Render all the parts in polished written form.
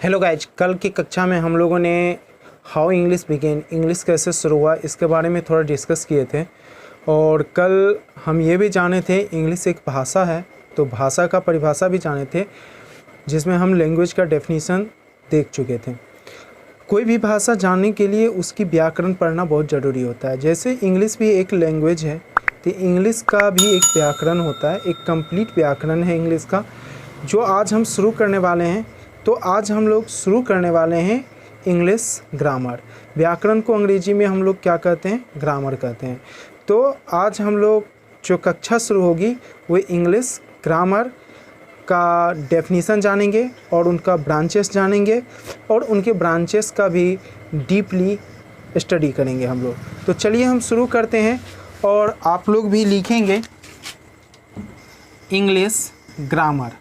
Hello guys, कल की कक्षा में हम लोगों ने हाउ इंग्लिश बिगेन, इंग्लिश कैसे शुरू हुआ, इसके बारे में थोड़ा डिस्कस किए थे। और कल हम ये भी जाने थे इंग्लिश एक भाषा है, तो भाषा का परिभाषा भी जाने थे, जिसमें हम लैंग्वेज का डेफिनेशन देख चुके थे। कोई भी भाषा जानने के लिए उसकी व्याकरण पढ़ना बहुत ज़रूरी होता है। जैसे इंग्लिश भी एक लैंग्वेज है, तो इंग्लिश का भी एक व्याकरण होता है, एक कंप्लीट व्याकरण है इंग्लिश का, जो आज हम शुरू करने वाले हैं। तो आज हम लोग शुरू करने वाले हैं इंग्लिश ग्रामर। व्याकरण को अंग्रेजी में हम लोग क्या कहते हैं? ग्रामर कहते हैं। तो आज हम लोग जो कक्षा शुरू होगी वो इंग्लिश ग्रामर का डेफिनेशन जानेंगे और उनका ब्रांचेस जानेंगे और उनके ब्रांचेस का भी डीपली स्टडी करेंगे हम लोग। तो चलिए हम शुरू करते हैं और आप लोग भी लिखेंगे English grammar.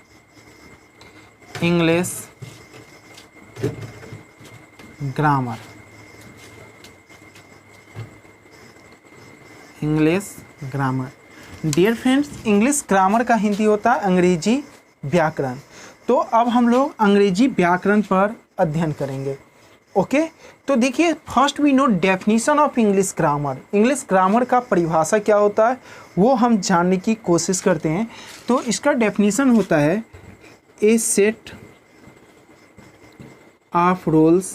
English grammar, English grammar. Dear friends, English grammar का हिंदी होता है अंग्रेजी व्याकरण। तो अब हम लोग अंग्रेजी व्याकरण पर अध्ययन करेंगे। ओके, तो देखिए, first we know definition of English grammar. English grammar का परिभाषा क्या होता है वो हम जानने की कोशिश करते हैं। तो इसका डेफिनेशन होता है a set of rules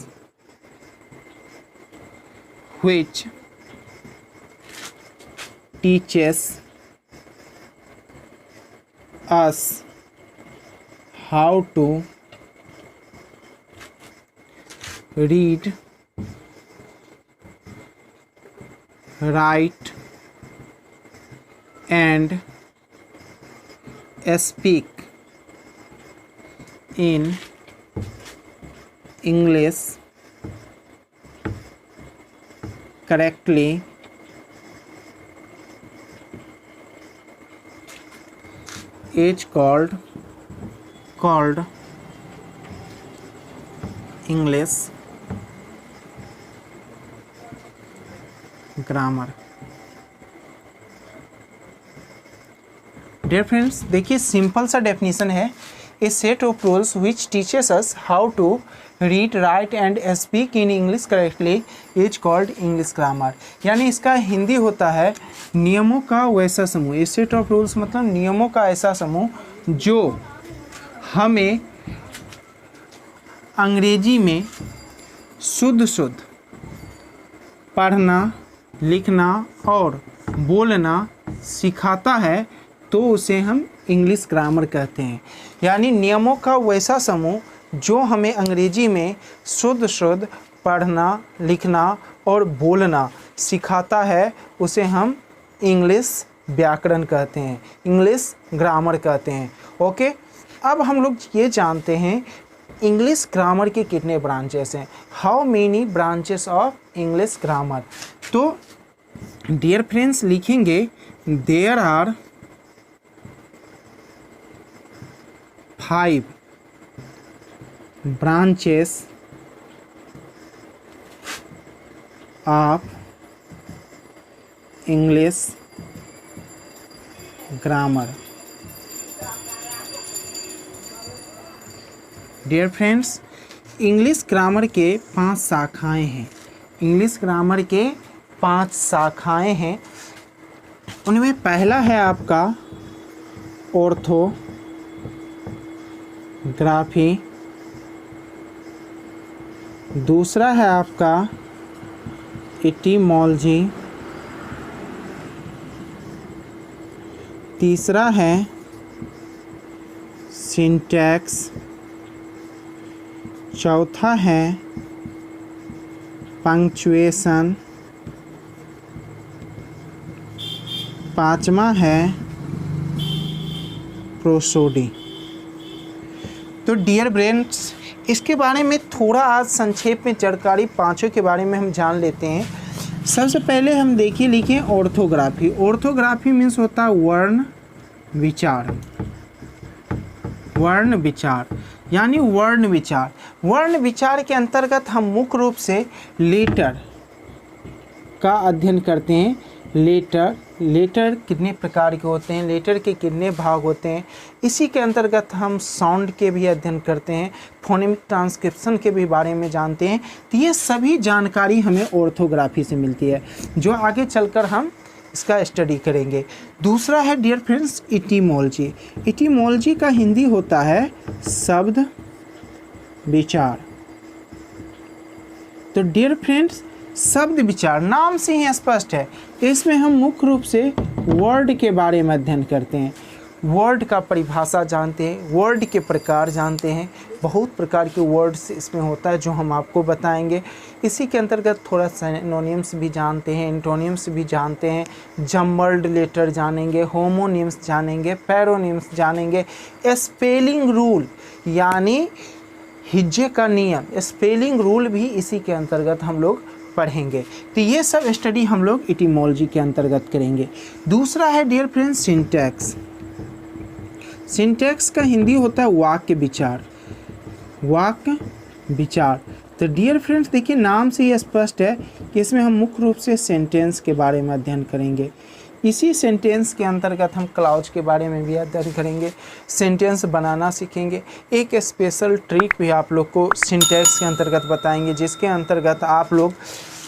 which teaches us how to read, write and speak in English correctly is called English grammar। Dear friends, देखिए सिंपल सा डेफिनेशन है, a set of rules which teaches us how to read, write and speak in English correctly is called English grammar. यानी इसका हिंदी होता है नियमों का वैसा समूह। ए सेट ऑफ रूल्स मतलब नियमों का ऐसा समूह जो हमें अंग्रेजी में शुद्ध पढ़ना, लिखना और बोलना सिखाता है, तो उसे हम इंग्लिश ग्रामर कहते हैं। यानी नियमों का वैसा समूह जो हमें अंग्रेजी में शुद्ध पढ़ना, लिखना और बोलना सिखाता है, उसे हम इंग्लिश व्याकरण कहते हैं, इंग्लिश ग्रामर कहते हैं। ओके, अब हम लोग ये जानते हैं इंग्लिश ग्रामर के कितने ब्रांचेस हैं। How many branches of English grammar. तो डियर फ्रेंड्स, लिखेंगे there are 5 branches of English grammar। Dear friends, English grammar के 5 शाखाएं हैं। इंग्लिश ग्रामर के 5 शाखाएं हैं। उनमें पहला है आपका ऑर्थोग्राफी, दूसरा है आपका एटिमोलॉजी, तीसरा है सिंटैक्स, चौथा है पंक्चुएशन, पांचवा है प्रोसोडी। तो डियर फ्रेंड्स, इसके बारे में थोड़ा आज संक्षेप में जानकारी पांचों के बारे में हम जान लेते हैं। सबसे पहले हम देखिए, लिखें ऑर्थोग्राफी। ऑर्थोग्राफी मीन्स होता है वर्ण विचार। वर्ण विचार यानी वर्ण विचार। वर्ण विचार के अंतर्गत हम मुख्य रूप से लेटर का अध्ययन करते हैं। लेटर कितने प्रकार के होते हैं, लेटर के कितने भाग होते हैं। इसी के अंतर्गत हम साउंड के भी अध्ययन करते हैं, फोनेमिक ट्रांसक्रिप्शन के भी बारे में जानते हैं। तो ये सभी जानकारी हमें ऑर्थोग्राफी से मिलती है, जो आगे चलकर हम इसका स्टडी करेंगे। दूसरा है डियर फ्रेंड्स इटीमोलॉजी। इटीमोलॉजी का हिंदी होता है शब्द विचार। तो डियर फ्रेंड्स शब्द विचार नाम से ही स्पष्ट है, इसमें हम मुख्य रूप से वर्ड के बारे में अध्ययन करते हैं, वर्ड का परिभाषा जानते हैं, वर्ड के प्रकार जानते हैं। बहुत प्रकार के वर्ड्स इसमें होता है जो हम आपको बताएंगे। इसी के अंतर्गत थोड़ा सिनोनिम्स भी जानते हैं, एंटोनिम्स भी जानते हैं, जम्बल्ड लेटर जानेंगे, होमोनिम्स जानेंगे, पैरोनिम्स जानेंगे, स्पेलिंग रूल यानी हिज्जे का नियम, स्पेलिंग रूल भी इसी के अंतर्गत हम लोग पढ़ेंगे। तो ये सब स्टडी हम लोग इटीमोलॉजी के अंतर्गत करेंगे। दूसरा है डियर फ्रेंड्स सिंटैक्स। सिंटैक्स का हिंदी होता है वाक्य विचार, वाक्य विचार। तो डियर फ्रेंड्स देखिए नाम से ही स्पष्ट है कि इसमें हम मुख्य रूप से सेंटेंस के बारे में अध्ययन करेंगे। इसी सेंटेंस के अंतर्गत हम क्लाउज के बारे में भी अध्ययन करेंगे, सेंटेंस बनाना सीखेंगे। एक स्पेशल ट्रिक भी आप लोग को सिंटैक्स के अंतर्गत बताएंगे, जिसके अंतर्गत आप लोग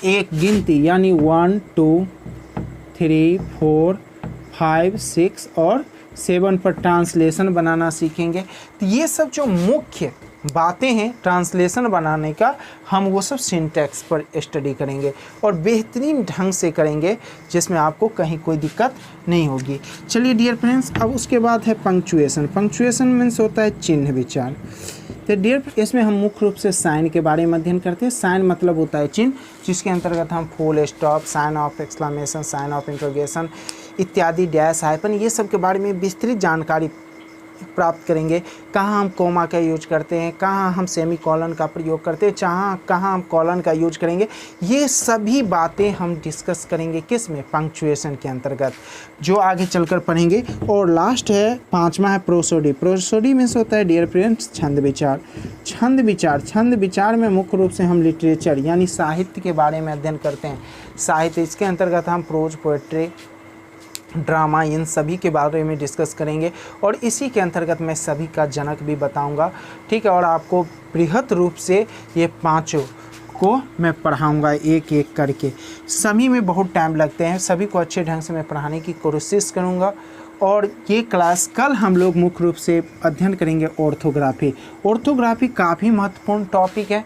एक गिनती यानी 1 2 3 4 5 6 और 7 पर ट्रांसलेशन बनाना सीखेंगे। तो ये सब जो मुख्य बातें हैं ट्रांसलेशन बनाने का, हम वो सब सिंटैक्स पर स्टडी करेंगे और बेहतरीन ढंग से करेंगे, जिसमें आपको कहीं कोई दिक्कत नहीं होगी। चलिए डियर फ्रेंड्स अब उसके बाद है पंक्चुएशन। पंक्चुएशन मीन्स होता है चिन्ह विचार। तो डियर इसमें हम मुख्य रूप से साइन के बारे में अध्ययन करते हैं। साइन मतलब होता है चिन्ह, जिसके अंतर्गत हम full stop, sign of exclamation, sign of interrogation इत्यादि, डैश, हाइफन, ये सब के बारे में विस्तृत जानकारी प्राप्त करेंगे। कहाँ हम कोमा का यूज करते हैं, कहाँ हम सेमी कॉलन का प्रयोग करते हैं, कहाँ हम कॉलन का यूज करेंगे, ये सभी बातें हम डिस्कस करेंगे किस में, पंक्चुएशन के अंतर्गत, जो आगे चलकर पढ़ेंगे। और लास्ट है 5वां है प्रोसोडी। प्रोसोडी मीन्स होता है डियर फ्रेंड्स छंद विचार। छंद विचार, छंद विचार में मुख्य रूप से हम लिटरेचर यानी साहित्य के बारे में अध्ययन करते हैं। साहित्य, इसके अंतर्गत हम प्रोज, पोएट्री, ड्रामा, इन सभी के बारे में डिस्कस करेंगे। और इसी के अंतर्गत मैं सभी का जनक भी बताऊंगा, ठीक है। और आपको बृहद रूप से ये पांचों को मैं पढ़ाऊंगा एक एक करके। सभी में बहुत टाइम लगते हैं, सभी को अच्छे ढंग से मैं पढ़ाने की कोशिश करूंगा। और ये क्लास कल हम लोग मुख्य रूप से अध्ययन करेंगे ऑर्थोग्राफी। ऑर्थोग्राफी काफ़ी महत्वपूर्ण टॉपिक है,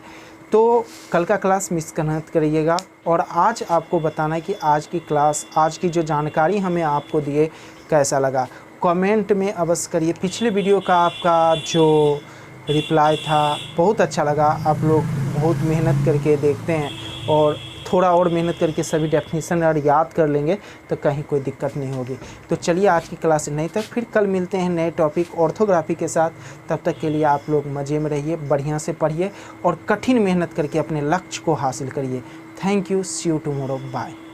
तो कल का क्लास मिस मत करिएगा। और आज आपको बताना है कि आज की क्लास, आज की जो जानकारी हमें आपको दिए कैसा लगा, कमेंट में अवश्य करिए। पिछले वीडियो का आपका जो रिप्लाई था बहुत अच्छा लगा। आप लोग बहुत मेहनत करके देखते हैं और थोड़ा और मेहनत करके सभी डेफिनेशन और याद कर लेंगे तो कहीं कोई दिक्कत नहीं होगी। तो चलिए आज की क्लास नहीं तक, फिर कल मिलते हैं नए टॉपिक ऑर्थोग्राफी के साथ। तब तक के लिए आप लोग मज़े में रहिए, बढ़िया से पढ़िए और कठिन मेहनत करके अपने लक्ष्य को हासिल करिए। Thank you, see you tomorrow, bye.